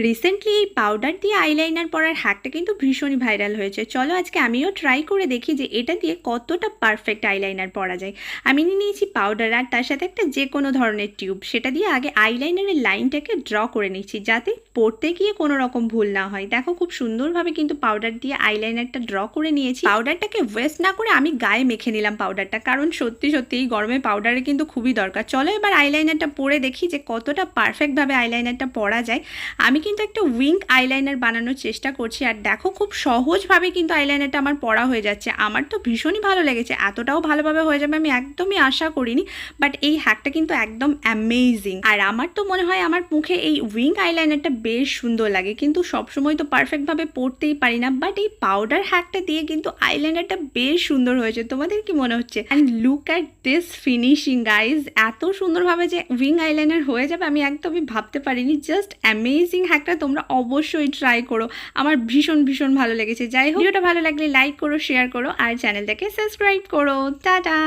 Recently এই powder দিয়ে eyeliner পরার হ্যাকটা কিন্তু ভীষণই ভাইরাল হয়েছে। চলো আজকে আমিও ট্রাই করে দেখি যে এটা দিয়ে কতটা পারফেক্ট আইলাইনার পরা যায়। আমি নিয়ে নিয়েছি পাউডার আর তার সাথে একটা যে কোনো ধরনের টিউব। সেটা দিয়ে আগে আইলাইনারের লাইনটাকে ড্র করে নিচ্ছি যাতে পড়তে গিয়ে কোনো রকম ভুল না হয়। দেখো খুব সুন্দরভাবে কিন্তু পাউডার দিয়ে আইলাইনারটা ড্র করে নিয়েছি। পাউডারটাকে ওয়েস্ট না করে আমি গায়ে মেখে নিলাম পাউডারটা, কারণ সত্যি সত্যি এই গরমে পাউডারের কিন্তু খুবই দরকার। চলো এবার আইলাইনারটা পরে দেখি যে কতটা পারফেক্টভাবে আইলাইনারটা পরা যায়। আমি কিন্তু একটা উইঙ্ক আইলাইনার বানানোর চেষ্টা করছি আর দেখো খুব সহজভাবে কিন্তু আইলাইনারটা আমার পরা হয়ে যাচ্ছে। আমার তো ভীষণই ভালো লেগেছে, এতটাও ভালোভাবে হয়ে যাবে আমি একদমই আশা করিনি, বাট এই হ্যাকটা কিন্তু একদম অ্যামেজিং। আর আমার তো মনে হয় আমার মুখে এই উইঙ্ক আইলাইনারটা বেশ সুন্দর লাগে, কিন্তু সবসময় তো পারফেক্টভাবে পরতেই পারি না, বাট এই পাউডার হ্যাকটা দিয়ে কিন্তু আইলাইনারটা বেশ সুন্দর হয়েছে। তোমাদের কি মনে হচ্ছে? And look at this finishing guys, এত সুন্দরভাবে যে উইঙ্ক আইলাইনার হয়ে যাবে আমি একদমই ভাবতে পারিনি। জাস্ট অ্যামেজিং হ্যাকটা তোমরা অবশ্যই ট্রাই করো, আমার ভীষণ ভীষণ ভালো লেগেছে। যাই হোক, ভিডিওটা ভালো লাগলে লাইক করো, শেয়ার করো আর চ্যানেলটাকে সাবস্ক্রাইব করো। টাটা।